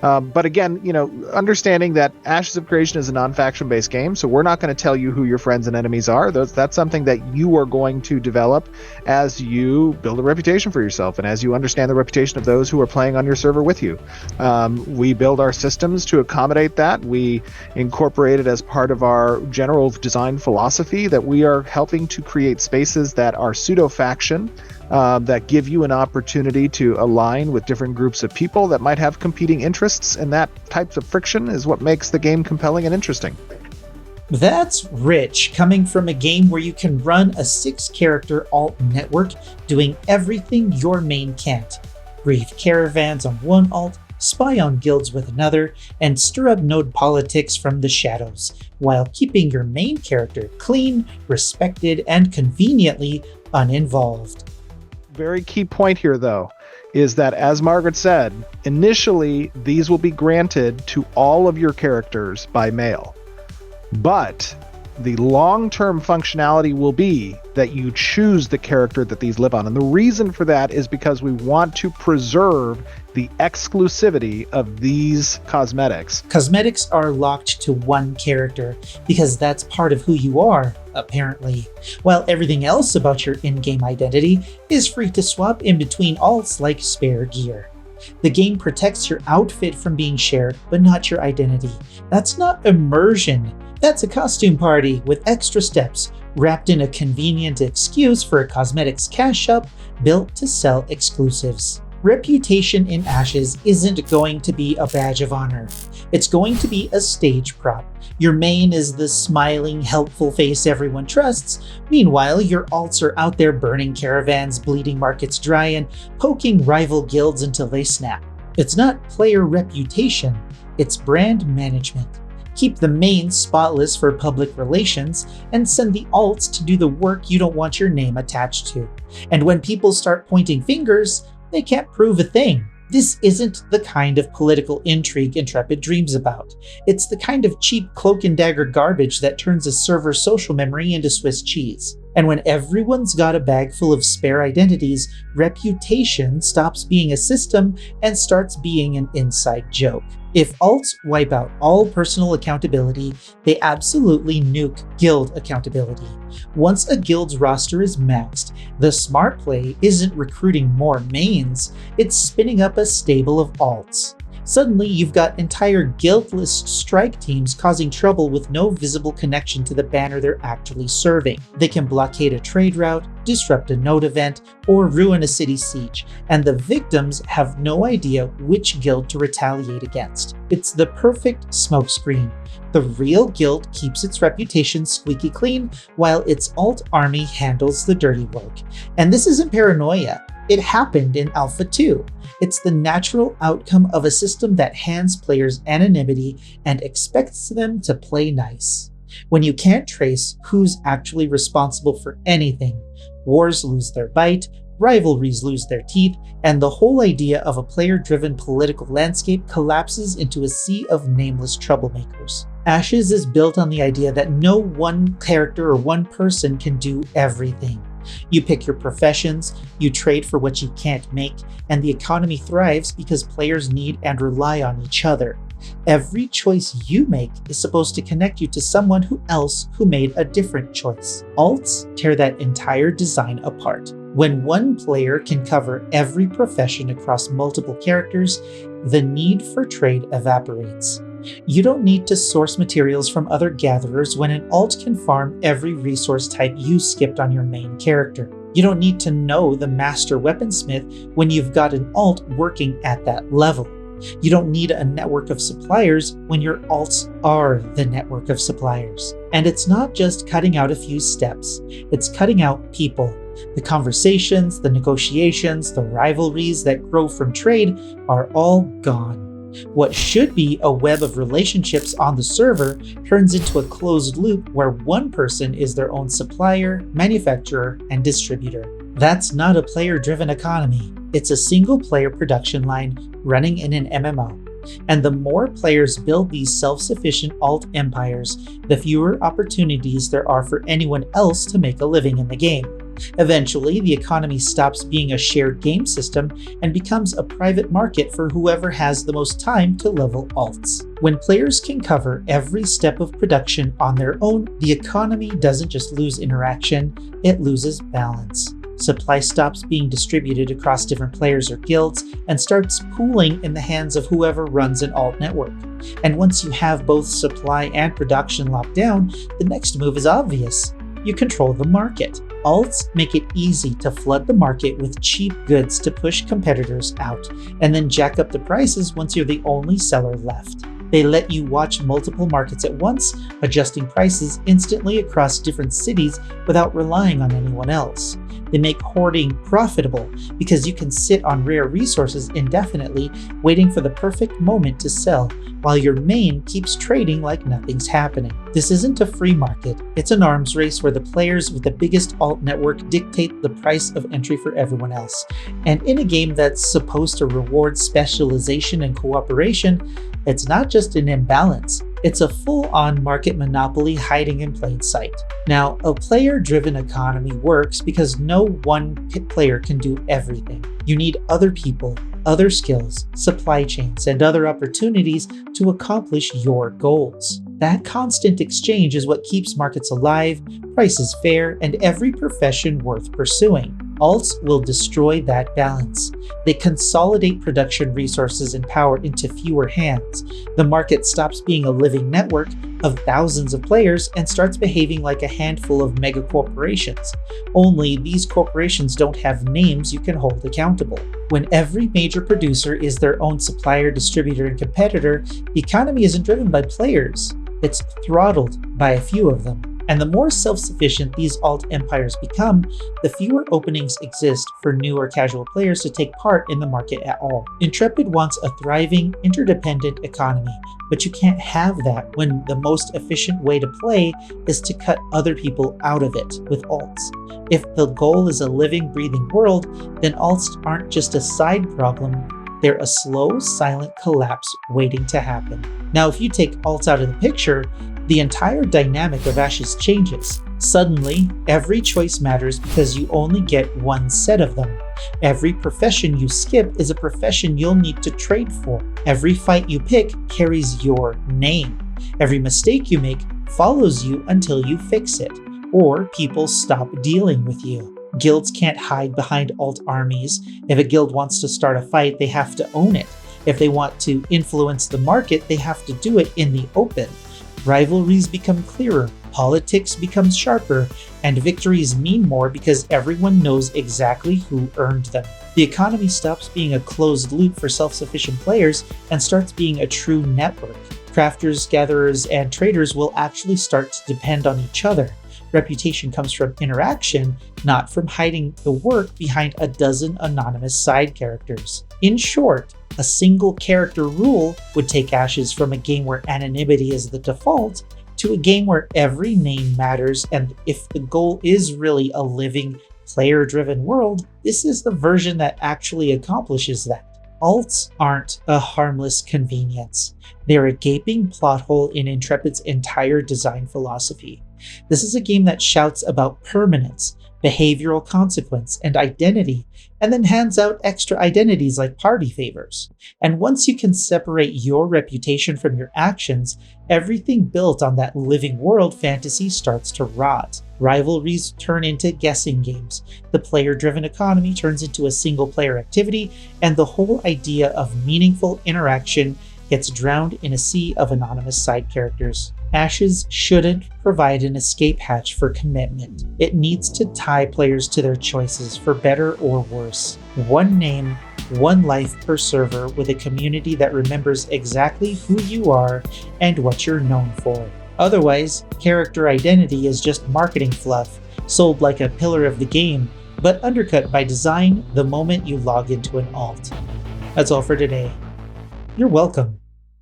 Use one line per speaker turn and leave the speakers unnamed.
But again, understanding that Ashes of Creation is a non-faction based game, so we're not going to tell you who your friends and enemies are. That's something that you are going to develop as you build a reputation for yourself and as you understand the reputation of those who are playing on your server with you. We build our systems to accommodate that. We incorporate it as part of our general design philosophy that we are helping to create spaces that are pseudo-faction, that give you an opportunity to align with different groups of people that might have competing interests, and that type of friction is what makes the game compelling and interesting.
That's rich, coming from a game where you can run a 6-character alt network doing everything your main can't. Brief caravans on one alt, spy on guilds with another, and stir up node politics from the shadows, while keeping your main character clean, respected, and conveniently uninvolved.
Very key point here, though, is that, as Margaret said, initially these will be granted to all of your characters by mail. But the long-term functionality will be that you choose the character that these live on. And the reason for that is because we want to preserve the exclusivity of these cosmetics.
Cosmetics are locked to one character because that's part of who you are, apparently, while everything else about your in-game identity is free to swap in between alts like spare gear. The game protects your outfit from being shared, but not your identity. That's not immersion. That's a costume party with extra steps, wrapped in a convenient excuse for a cosmetics cash shop built to sell exclusives. Reputation in Ashes isn't going to be a badge of honor. It's going to be a stage prop. Your main is the smiling, helpful face everyone trusts. Meanwhile, your alts are out there burning caravans, bleeding markets dry, and poking rival guilds until they snap. It's not player reputation, it's brand management. Keep the main spotless for public relations, and send the alts to do the work you don't want your name attached to. And when people start pointing fingers, they can't prove a thing. This isn't the kind of political intrigue Intrepid dreams about. It's the kind of cheap cloak and dagger garbage that turns a server's social memory into Swiss cheese. And when everyone's got a bag full of spare identities, reputation stops being a system and starts being an inside joke. If alts wipe out all personal accountability, they absolutely nuke guild accountability. Once a guild's roster is maxed, the smart play isn't recruiting more mains, it's spinning up a stable of alts. Suddenly, you've got entire guildless strike teams causing trouble with no visible connection to the banner they're actually serving. They can blockade a trade route, disrupt a node event, or ruin a city siege, and the victims have no idea which guild to retaliate against. It's the perfect smokescreen. The real guild keeps its reputation squeaky clean, while its alt army handles the dirty work. And this isn't paranoia. It happened in Alpha 2. It's the natural outcome of a system that hands players anonymity and expects them to play nice. When you can't trace who's actually responsible for anything, wars lose their bite, rivalries lose their teeth, and the whole idea of a player-driven political landscape collapses into a sea of nameless troublemakers. Ashes is built on the idea that no one character or one person can do everything. You pick your professions, you trade for what you can't make, and the economy thrives because players need and rely on each other. Every choice you make is supposed to connect you to someone else who made a different choice. Alts tear that entire design apart. When one player can cover every profession across multiple characters, the need for trade evaporates. You don't need to source materials from other gatherers when an alt can farm every resource type you skipped on your main character. You don't need to know the master weaponsmith when you've got an alt working at that level. You don't need a network of suppliers when your alts are the network of suppliers. And it's not just cutting out a few steps, it's cutting out people. The conversations, the negotiations, the rivalries that grow from trade are all gone. What should be a web of relationships on the server turns into a closed loop where one person is their own supplier, manufacturer, and distributor. That's not a player-driven economy. It's a single-player production line running in an MMO. And the more players build these self-sufficient alt empires, the fewer opportunities there are for anyone else to make a living in the game. Eventually, the economy stops being a shared game system and becomes a private market for whoever has the most time to level alts. When players can cover every step of production on their own, the economy doesn't just lose interaction, it loses balance. Supply stops being distributed across different players or guilds and starts pooling in the hands of whoever runs an alt network. And once you have both supply and production locked down, the next move is obvious. You control the market. Alts make it easy to flood the market with cheap goods to push competitors out, and then jack up the prices once you're the only seller left. They let you watch multiple markets at once, adjusting prices instantly across different cities without relying on anyone else. They make hoarding profitable because you can sit on rare resources indefinitely, waiting for the perfect moment to sell, while your main keeps trading like nothing's happening. This isn't a free market, it's an arms race where the players with the biggest alt network dictate the price of entry for everyone else. And in a game that's supposed to reward specialization and cooperation, it's not just an imbalance, it's a full-on market monopoly hiding in plain sight. Now, a player-driven economy works because no one player can do everything. You need other people, other skills, supply chains, and other opportunities to accomplish your goals. That constant exchange is what keeps markets alive, prices fair, and every profession worth pursuing. Alts will destroy that balance. They consolidate production resources and power into fewer hands. The market stops being a living network of thousands of players and starts behaving like a handful of mega corporations. Only these corporations don't have names you can hold accountable. When every major producer is their own supplier, distributor, and competitor, the economy isn't driven by players. It's throttled by a few of them. And the more self-sufficient these alt empires become, the fewer openings exist for new or casual players to take part in the market at all. Intrepid wants a thriving, interdependent economy, but you can't have that when the most efficient way to play is to cut other people out of it with alts. If the goal is a living, breathing world, then alts aren't just a side problem, they're a slow, silent collapse waiting to happen. Now, if you take alts out of the picture, the entire dynamic of Ashes changes. Suddenly, every choice matters because you only get one set of them. Every profession you skip is a profession you'll need to trade for. Every fight you pick carries your name. Every mistake you make follows you until you fix it, or people stop dealing with you. Guilds can't hide behind alt armies. If a guild wants to start a fight, they have to own it. If they want to influence the market, they have to do it in the open. Rivalries become clearer, politics becomes sharper, and victories mean more because everyone knows exactly who earned them. The economy stops being a closed loop for self-sufficient players and starts being a true network. Crafters, gatherers, and traders will actually start to depend on each other. Reputation comes from interaction, not from hiding the work behind a dozen anonymous side characters. In short, a single character rule would take Ashes from a game where anonymity is the default to a game where every name matters, and if the goal is really a living, player-driven world, this is the version that actually accomplishes that. Alts aren't a harmless convenience. They're a gaping plot hole in Intrepid's entire design philosophy. This is a game that shouts about permanence, behavioral consequence, and identity, and then hands out extra identities like party favors. And once you can separate your reputation from your actions, everything built on that living world fantasy starts to rot. Rivalries turn into guessing games, the player-driven economy turns into a single-player activity, and the whole idea of meaningful interaction gets drowned in a sea of anonymous side characters. Ashes shouldn't provide an escape hatch for commitment. It needs to tie players to their choices for better or worse. One name, one life per server with a community that remembers exactly who you are and what you're known for. Otherwise, character identity is just marketing fluff, sold like a pillar of the game, but undercut by design the moment you log into an alt. That's all for today. You're welcome.